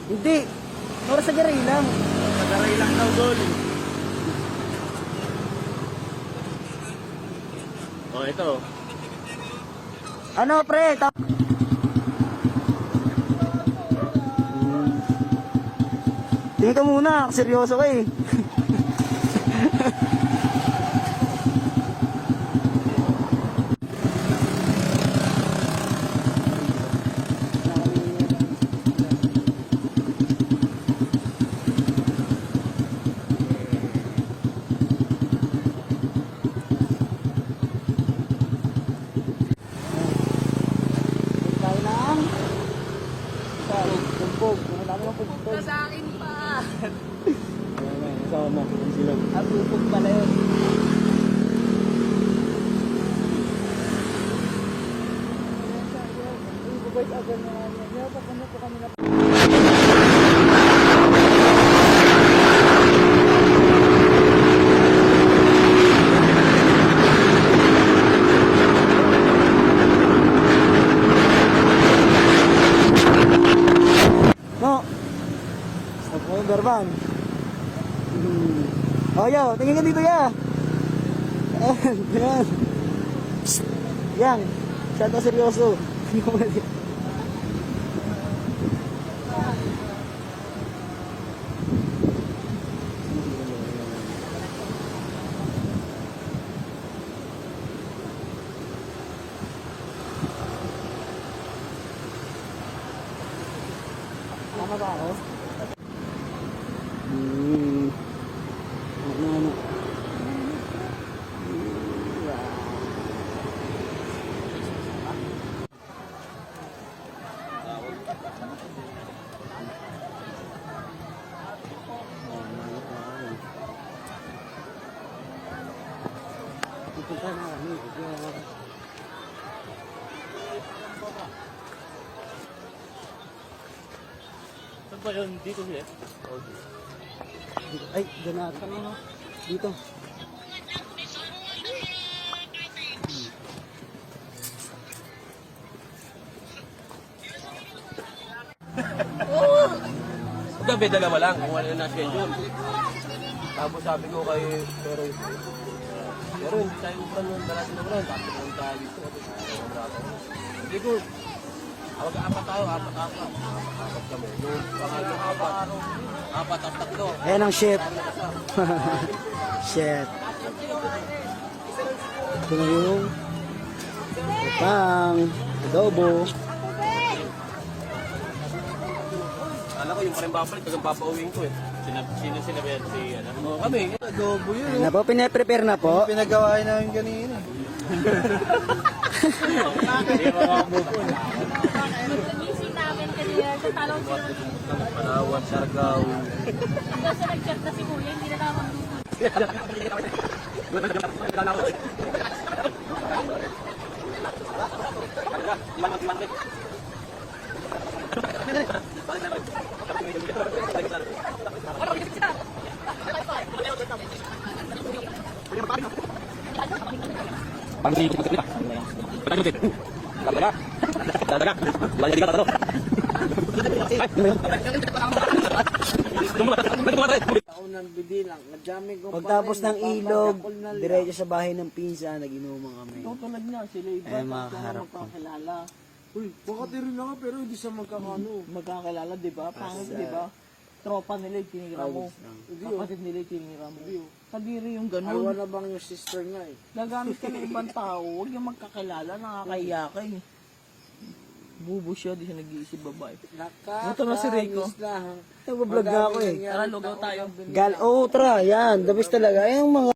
Hindi. Para sa garay lang. Sa garay lang daw doon. Oh, ito. Ano, pre? Tingin ka muna. Seryoso ka eh. Pupunta sa akin pa. Kasama sila. Abubog pala yun. No. Stop mo yung berban. Oh, yo, tingin ka dito, ya. Yan. Psst. Yan. Siya na seryoso. Tama ba ako? Ano? Pupunta na kami. Saan ba yun? Dito siya? Ay, dyan na ata na. Dito. Gabi, dalawa lang kung ano na schedule. Tapos sabi ko kay pero hindi tayo upran nun, dala din upran. Tapos lang tayo dito. Hindi ko, apat tayo, apat kami. Yung pangalang apat at tatlo. Ayan ang shit. Shit. Ito na yung utang, adobo. Alam ko yung pa rin babalik, hanggang papauwiin ko eh. Sino sinabi si ano? Oh, kami, adobo yun. Ano po, pinaprepare na po? Pinagawain namin kanina. Hindi mo makabubo na. Nagising namin kanina sa Talaw sila. Palawan, Siargao. Kasi nag-chat na si Kuya, hindi na naman dito. Pagtapos ng ilog, diretso sa bahay ng pinsa, nag-inuman kami. Tulad niya, sila iba. Eh, makaharap ko. Magkakilala. Uy, makatiri na nga pero hindi siya magkakano. Magkakilala, di ba? Pangit, di ba? Tropa nila yung tinira mo. Kapatid nila yung tinira mo. Kadiri yung ganun. na bang yung sister niya eh? Gagamit ka ng ibang tao, huwag yung magkakilala, nakakahiya ka eh. Bubo siya, di siya nag-iisip babae. Ito na si Rico. Nagbablog na ako eh. Tara, lugaw tayo. Tara, yan. The best talaga. Yung mga